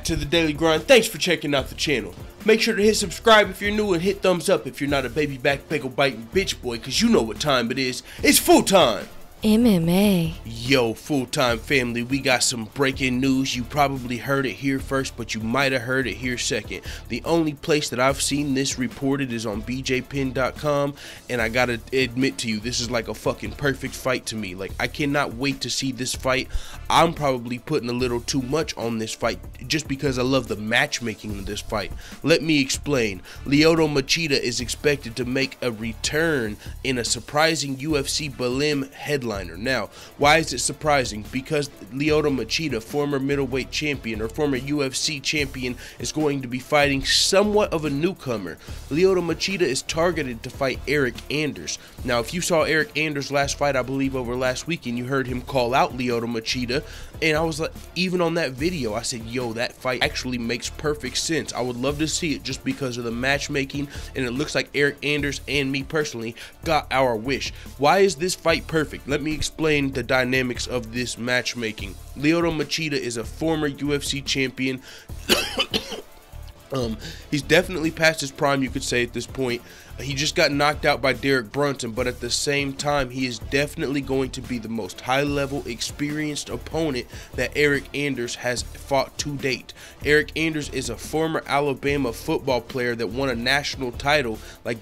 back to the Daily Grind. Thanks for checking out the channel. Make sure to hit subscribe if you're new and hit thumbs up if you're not a baby back bagel biting bitch boy, cause you know what time it is. It's full time. MMA. Yo, full-time family, we got some breaking news. You probably heard it here first, but you might have heard it here second. The only place that I've seen this reported is on bjpin.com, and I gotta admit to you, this is like a fucking perfect fight to me. Like, I cannot wait to see this fight. I'm probably putting a little too much on this fight just because I love the matchmaking of this fight. Let me explain. Lyoto Machida is expected to make a return in a surprising UFC Belem headline. Now, why is it surprising? Because Lyoto Machida, former middleweight champion or former UFC champion, is going to be fighting somewhat of a newcomer. Lyoto Machida is targeted to fight Eryk. Now, if you saw Eryk last fight, I believe over last weekend, you heard him call out Lyoto Machida, and I was like, even on that video, I said, yo, that fight actually makes perfect sense. I would love to see it just because of the matchmaking, and it looks like Eryk and me personally got our wish. Why is this fight perfect? Let me explain the dynamics of this matchmaking. Lyoto Machida is a former UFC champion. He's definitely past his prime, you could say, at this point. He just got knocked out by Derek Brunson, but at the same time, he is definitely going to be the most high-level, experienced opponent that Eryk has fought to date. Eryk is a former Alabama football player that won a national title, like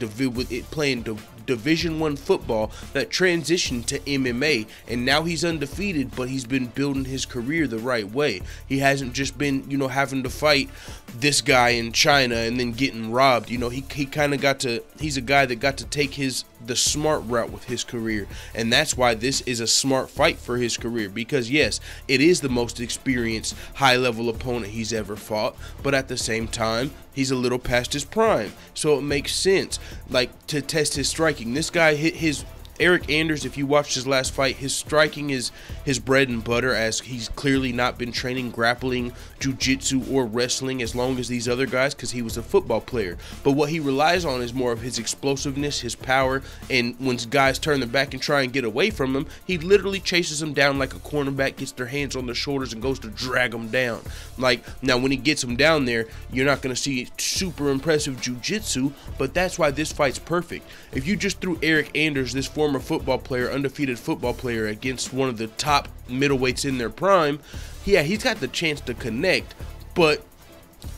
playing Division I football, that transitioned to MMA, and now he's undefeated, but he's been building his career the right way. He hasn't just been, you know, having to fight this guy in China and then getting robbed. You know, he kind of got to, he's a guy that got to take the smart route with his career, and that's why this is a smart fight for his career, because yes, it is the most experienced high-level opponent he's ever fought, but at the same time, he's a little past his prime, so it makes sense, like, to test his striking. This guy hit his Eryk, if you watched his last fight, his striking is his bread and butter, as he's clearly not been training grappling, jiu-jitsu, or wrestling as long as these other guys, because he was a football player. But what he relies on is more of his explosiveness, his power, and when guys turn their back and try and get away from him, he literally chases them down like a cornerback, gets their hands on their shoulders, and goes to drag them down. Like, now when he gets them down there, you're not going to see super impressive jiu-jitsu, but that's why this fight's perfect. If you just threw Eryk, this former football player, undefeated football player, against one of the top middleweights in their prime, yeah, he's got the chance to connect, but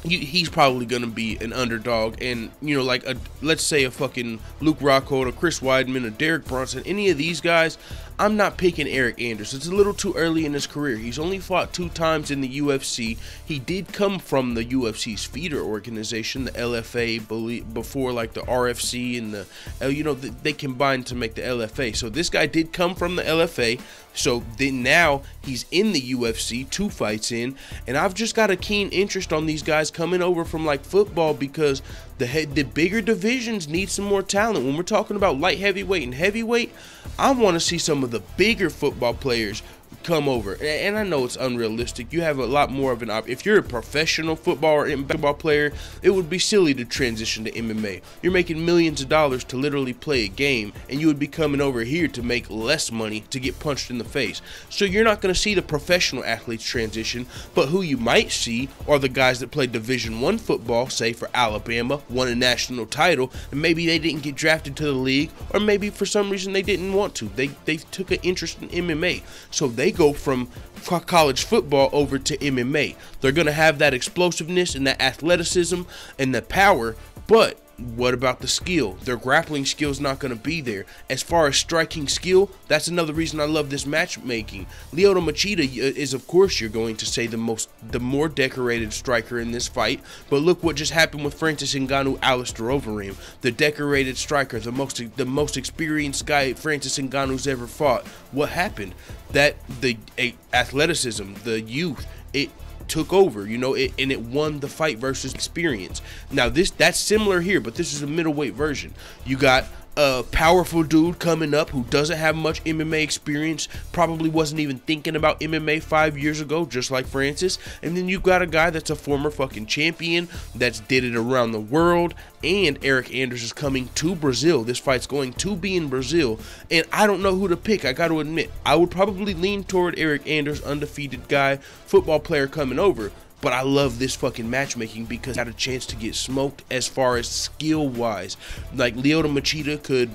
he's probably gonna be an underdog. And you know, like let's say a fucking Luke Rockhold, a Chris Weidman, a Derek Brunson, any of these guys, I'm not picking Eryk. It's a little too early in his career. He's only fought 2 times in the UFC. He did come from the UFC's feeder organization, the LFA, before like the RFC and the, you know, they combined to make the LFA. So this guy did come from the LFA. So then now he's in the UFC, 2 fights in, and I've just got a keen interest on these guys coming over from like football, because the bigger divisions need some more talent. When we're talking about light heavyweight and heavyweight, I want to see some of the bigger football players come over, and I know it's unrealistic. You have a lot more of an if you're a professional football or basketball player, it would be silly to transition to MMA. You're making millions of dollars to literally play a game, and you would be coming over here to make less money to get punched in the face. So you're not going to see the professional athletes transition, but who you might see are the guys that play Division I football, say for Alabama, won a national title, and maybe they didn't get drafted to the league, or maybe for some reason they didn't want to. They took an interest in MMA, so they go from college football over to MMA. They're going to have that explosiveness and that athleticism and the power, but what about the skill? Their grappling skill is not going to be there. As far as striking skill, that's another reason I love this matchmaking. Lyoto Machida is, of course, you're going to say the more decorated striker in this fight, but look what just happened with Francis Ngannou, Alistair Overeem, the decorated striker, the most experienced guy Francis Ngannou's ever fought. What happened? That the athleticism, the youth, it took over, you know, and it won the fight versus experience. Now that's similar here, but this is a middleweight version. You got a powerful dude coming up who doesn't have much MMA experience, probably wasn't even thinking about MMA 5 years ago, just like Francis. And then you've got a guy that's a former fucking champion that's did it around the world, and Eryk is coming to Brazil. This fight's going to be in Brazil, and I don't know who to pick. I got to admit, I would probably lean toward Eryk, undefeated guy, football player coming over. but I love this fucking matchmaking because I had a chance to get smoked as far as skill wise. Like Lyoto Machida could,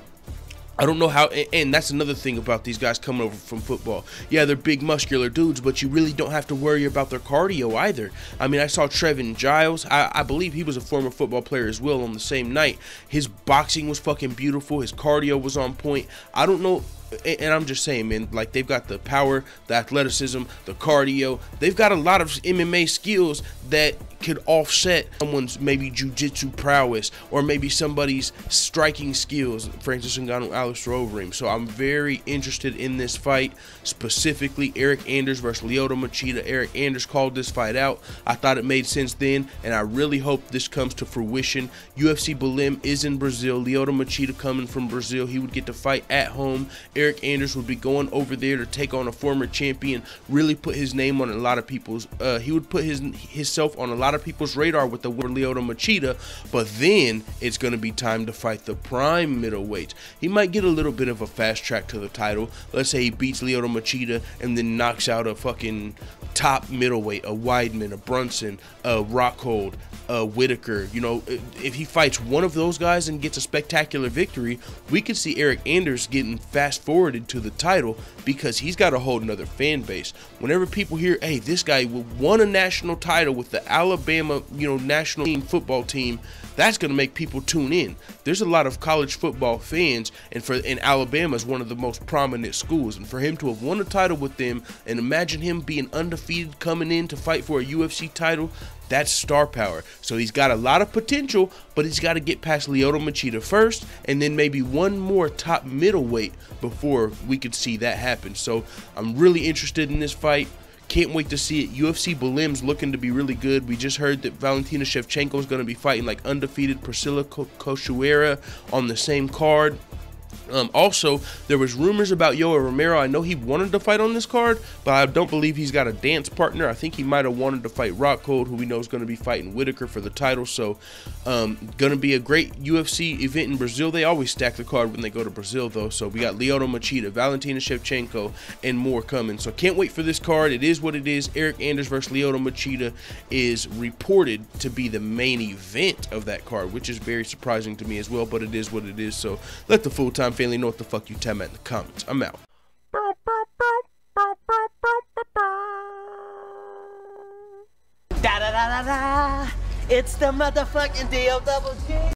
I don't know how, and that's another thing about these guys coming over from football. Yeah, they're big muscular dudes, but you really don't have to worry about their cardio either. I mean, I saw Trevin Giles. I believe he was a former football player as well on the same night. His boxing was fucking beautiful. His cardio was on point. I don't know. And I'm just saying, man, like, they've got the power, the athleticism, the cardio. They've got a lot of MMA skills that could offset someone's maybe jiu-jitsu prowess or maybe somebody's striking skills. Francis Ngannou, Alistair Overeem. So I'm very interested in this fight, specifically Eryk Anders versus Lyoto Machida. Eryk Anders called this fight out. I thought it made sense then, and I really hope this comes to fruition. UFC Belem is in Brazil. Lyoto Machida coming from Brazil. He would get to fight at home. Eryk Anders would be going over there to take on a former champion, really put his name on a lot of people's, he would put himself on a lot of people's radar with the Lyoto Machida, but then it's going to be time to fight the prime middleweights. He might get a little bit of a fast track to the title. Let's say he beats Lyoto Machida and then knocks out a fucking top middleweight, a Weidman, a Brunson, a Rockhold, a Whitaker. You know, if he fights one of those guys and gets a spectacular victory, we could see Eryk Anders getting fast forwarded to the title because he's got a whole nother fan base. Whenever people hear, hey, this guy won a national title with the Alabama, national team football team, that's going to make people tune in. There's a lot of college football fans, and Alabama is one of the most prominent schools, and for him to have won a title with them, and imagine him being undefeated coming in to fight for a UFC title, that's star power. So he's got a lot of potential, but he's got to get past Lyoto Machida first, and then maybe one more top middleweight before we could see that happen. So I'm really interested in this fight. Can't wait to see it. UFC Belem's looking to be really good. We just heard that Valentina Shevchenko is going to be fighting like undefeated Priscilla Cachoeira on the same card. Also, there was rumors about Yoel Romero. I know he wanted to fight on this card, but I don't believe he's got a dance partner. I think he might have wanted to fight Rockhold, who we know is going to be fighting Whitaker for the title. So, going to be a great UFC event in Brazil. They always stack the card when they go to Brazil, though. So, we got Lyoto Machida, Valentina Shevchenko, and more coming. So, can't wait for this card. It is what it is. Eryk Anders versus Lyoto Machida is reported to be the main event of that card, which is very surprising to me as well, but it is what it is. So, let the full-time family know what the fuck you tell me in the comments. I'm out. Da da da da da. It's the motherfucking DOWG.